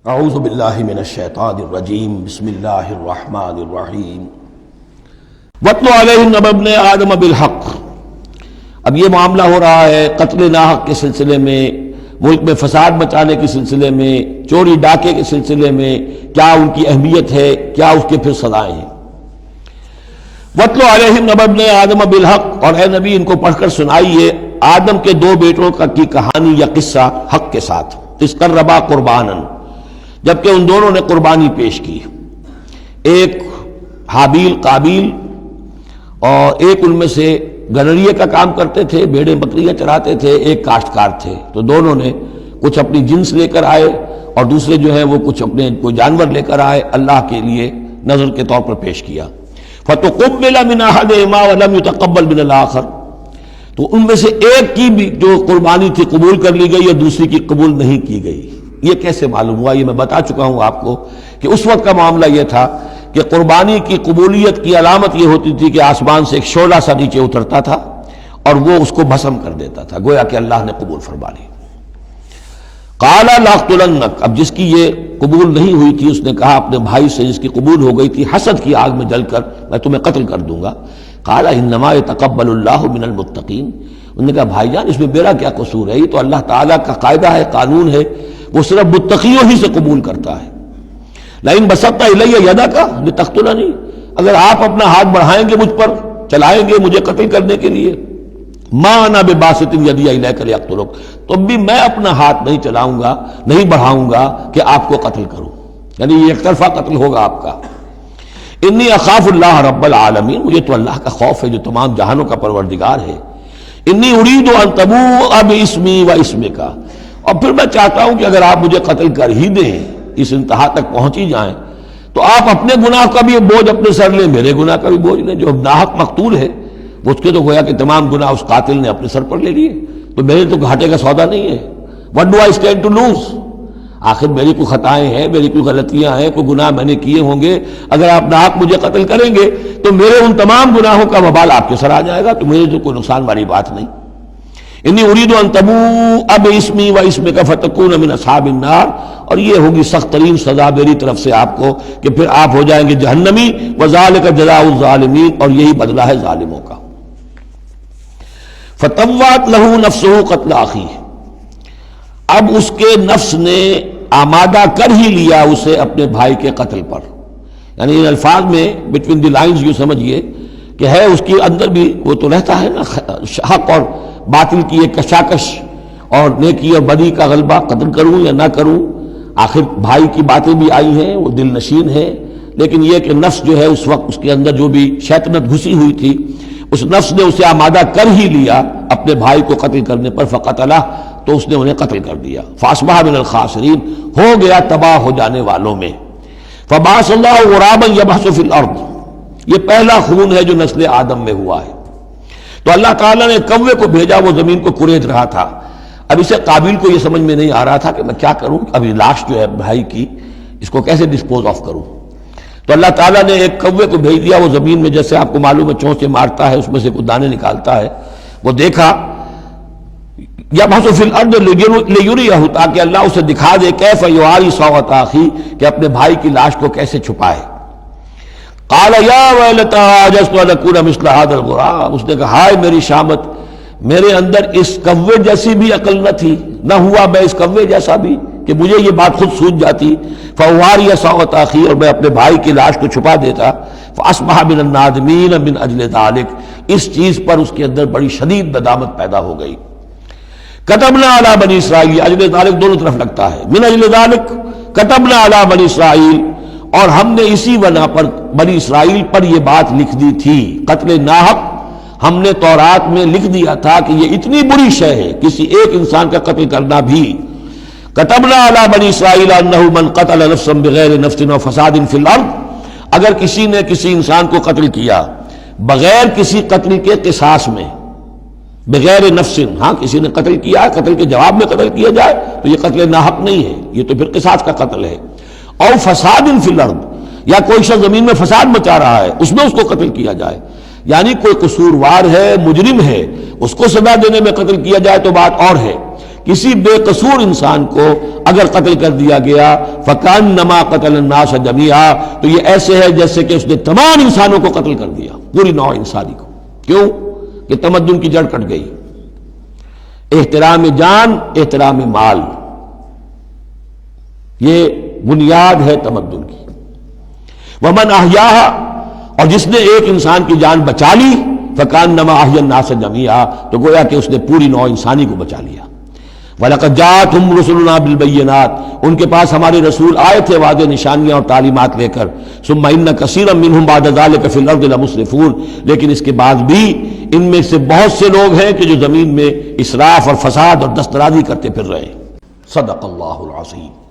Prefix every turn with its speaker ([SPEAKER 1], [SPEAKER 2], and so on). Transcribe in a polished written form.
[SPEAKER 1] اعوذ باللہ من الشیطان الرجیم بسم اللہ الرحمن الرحیم وَاتْلُ عَلَيْهِمْ نَبَأَ ابْنَيْ آدَمَ بِالْحَقِّ۔ اب یہ معاملہ ہو رہا ہے قتل ناحق کے سلسلے میں، ملک میں فساد مچانے کے سلسلے میں، چوری ڈاکے کے سلسلے میں، کیا ان کی اہمیت ہے، کیا اس کے پھر سزائیں ہیں۔ وَاتْلُ عَلَيْهِمْ نَبَأَ ابْنَيْ آدَمَ بِالْحَقِّ، اور اے نبی ان کو پڑھ کر سنائیے آدم کے دو بیٹوں کی کہانی یا قصہ حق کے ساتھ، اِذْ قَرَّبَا قُرْبَانًا، جبکہ ان دونوں نے قربانی پیش کی، ایک حابیل قابیل، اور ایک ان میں سے گنریے کا کام کرتے تھے، بھیڑیں بکریاں چراتے تھے، ایک کاشتکار تھے، تو دونوں نے کچھ اپنی جنس لے کر آئے اور دوسرے جو ہیں وہ کچھ اپنے کوئی جانور لے کر آئے، اللہ کے لیے نذر کے طور پر پیش کیا۔ فَتُقُبِّلَ مِنْ أَحَدِهِمَا وَلَمْ يُتَقَبَّلْ مِنَ الْآخَرِ، تو ان میں سے ایک کی بھی جو قربانی تھی قبول کر لی گئی اور دوسری کی قبول نہیں کی گئی۔ یہ کیسے معلوم ہوا؟ یہ میں بتا چکا ہوں آپ کو کہ اس وقت کا معاملہ یہ تھا کہ قربانی کی قبولیت کی علامت یہ ہوتی تھی کہ آسمان سے ایک شعلہ سا نیچے اترتا تھا اور وہ اس کو بھسم کر دیتا تھا، گویا کہ اللہ نے قبول فرما لی۔ قَالَ لَأَقْتُلَنَّكَ، اب جس کی یہ قبول نہیں ہوئی تھی اس نے کہا اپنے بھائی سے جس کی قبول ہو گئی تھی حسد کی آگ میں جل کر میں تمہیں قتل کر دوں گا۔ قَالَ إِنَّمَا يَتَقَبَّلُ اللَّهُ مِنَ الْمُتَّقِينَ، انہوں نے کہا بھائی جان اس میں میرا کیا قصور ہے، یہ تو اللہ تعالیٰ کا قاعدہ ہے، قانون ہے، وہ صرف متقیوں ہی سے قبول کرتا ہے۔ لَإِن بَسَطتَ إِلَيَّ يَدَكَ لِتَقْتُلَنِي، اگر آپ اپنا ہاتھ بڑھائیں گے مجھ پر، چلائیں گے مجھے قتل کرنے کے لیے، مَا أَنَا بِبَاسِطٍ يَدِيَ إِلَيْكَ لِأَقْتُلَكَ، تو بھی میں اپنا ہاتھ نہیں چلاؤں گا، نہیں بڑھاؤں گا کہ آپ کو قتل کروں، یعنی یہ ایک طرفہ قتل ہوگا آپ کا۔ انی اخاف اللہ رب العالمین، مجھے تو اللہ کا خوف ہے جو تمام جہانوں کا پروردگار ہے۔ انی ارید ان تبوء باسمی واسمک، اور پھر میں چاہتا ہوں کہ اگر آپ مجھے قتل کر ہی دیں، اس انتہا تک پہنچ ہی جائیں، تو آپ اپنے گناہ کا بھی بوجھ اپنے سر لیں، میرے گناہ کا بھی بوجھ لیں۔ جو ناحق مقتول ہے اس کے تو گویا کہ تمام گناہ اس قاتل نے اپنے سر پر لے لیے، تو میرے تو گھاٹے کا سودا نہیں ہے۔ What do I stand to lose؟ آخر میری کوئی خطائیں ہیں، میری کوئی غلطیاں ہیں، کوئی گناہ میں نے کیے ہوں گے، اگر آپ ناحق مجھے قتل کریں گے تو میرے ان تمام گناہوں کا وبال آپ کے سر آ جائے گا، تو مجھے تو کوئی نقصان والی بات نہیں۔ انی ارید ان تبوء باسمی واسمک فتکون من اصحاب النار، اور یہ ہوگی سخت ترین سزا میری طرف سے آپ کو کہ پھر آپ ہو جائیں گے جہنمی، وذالک جزاء الظالمین، اور یہی بدلہ ہے ظالموں کا۔ فطوعت لہ نفسہ قتل اخیہ، اب اس کے نفس نے آمادہ کر ہی لیا اسے اپنے بھائی کے قتل پر، یعنی ان الفاظ میں بٹوین دی لائنز یوں سمجھیے کہ ہے اس کے اندر بھی وہ تو رہتا ہے نا حق اور باطل کی ایک کشاکش اور نیکی اور بدی کا غلبہ، قتل کروں یا نہ کروں، آخر بھائی کی باتیں بھی آئی ہیں، وہ دل نشین ہے، لیکن یہ کہ نفس جو ہے اس وقت اس کے اندر جو بھی شیطنت گھسی ہوئی تھی، اس نفس نے اسے آمادہ کر ہی لیا اپنے بھائی کو قتل کرنے پر، فقتلہ، تو اس نے انہیں قتل کر دیا۔ فاصبح من الخاسرین، ہو گیا تباہ ہو جانے والوں میں۔ فبعث اللہ غرابا یبحث فی الارض، یہ پہلا خون ہے جو نسل آدم میں ہوا ہے، تو اللہ تعالیٰ نے کوے کو بھیجا، وہ زمین کو کریج رہا تھا۔ اب اسے قابیل کو یہ سمجھ میں نہیں آ رہا تھا کہ میں کیا کروں، ابھی لاش جو ہے بھائی کی اس کو کیسے ڈسپوز آف کروں، تو اللہ تعالیٰ نے ایک کوے کو بھیج دیا، وہ زمین میں جیسے آپ کو معلوم ہے چونچے مارتا ہے، اس میں سے کچھ دانے نکالتا ہے، وہ دیکھا یبحث فی الارض لیریہ، تاکہ اللہ اسے دکھا دے کیف یواری سوءۃ اخی، کہ اپنے بھائی کی لاش کو کیسے چھپائے۔ قال یا ویلتی عجزت ان اکون مثل ھذا الغراب، اس نے کہا ہائے میری شامت، میرے اندر اس کوے جیسی بھی عقل نہ تھی، نہ ہوا میں اس کوے جیسا بھی کہ مجھے یہ بات خود سوچ جاتی، فواری سوءۃ اخی، اور میں اپنے بھائی کی لاش کو چھپا دیتا۔ فاصبح من النادمین من اجل ذلک، اس چیز پر اس کے اندر بڑی شدید ندامت پیدا ہو گئی۔ کتبنا علی بنی اسرائیل، اجل ذالک دونوں طرف لگتا ہے، من اجل ذالک کتبنا علی بنی اسرائیل، اور ہم نے اسی بنا پر بنی اسرائیل پر یہ بات لکھ دی تھی، قتل ناحق ہم نے تورات میں لکھ دیا تھا کہ یہ اتنی بری شے ہے کسی ایک انسان کا قتل کرنا بھی۔ کتبنا علی بنی اسرائیل انہ من قتل نفسا بغیر نفس و فساد فی الارض، اگر کسی نے کسی انسان کو قتل کیا بغیر کسی قتل کے قصاص میں، بغیر نفس، ہاں کسی نے قتل کیا، قتل کے جواب میں قتل کیا جائے تو یہ قتل ناحق نہیں ہے، یہ تو پھر قصاص کا قتل ہے۔ اور فساد فی الارض، یا کوئی شخص زمین میں فساد مچا رہا ہے اس میں اس کو قتل کیا جائے، یعنی کوئی قصوروار ہے، مجرم ہے، اس کو سزا دینے میں قتل کیا جائے تو بات اور ہے، کسی بے قصور انسان کو اگر قتل کر دیا گیا فکأنما قتل الناس جميعا، تو یہ ایسے ہے جیسے کہ اس نے تمام انسانوں کو قتل کر دیا، پوری نوع انسانی کو۔ کیوں؟ کہ تمدن کی جڑ کٹ گئی۔ احترام جان، احترام مال، یہ بنیاد ہے تمدن کی۔ ومن احیاھا، اور جس نے ایک انسان کی جان بچا لی فکأنما احیا الناس جميعا، تو گویا کہ اس نے پوری نوع انسانی کو بچا لیا۔ وَلَقَدْ جَاءَتْهُمْ رُسُلُنَا بِالْبَيِّنَاتِ، ان کے پاس ہمارے رسول آئے تھے واضح نشانیاں اور تعلیمات لے کر۔ ثُمَّ إِنَّ كَثِيرًا مِّنْهُمْ بَعْدَ ذَلِكَ فِي الْأَرْضِ لَمُسْرِفُونَ، لیکن اس کے بعد بھی ان میں سے بہت سے لوگ ہیں کہ جو زمین میں اسراف اور فساد اور دسترازی کرتے پھر رہے ہیں۔ صدق اللہ العظیم۔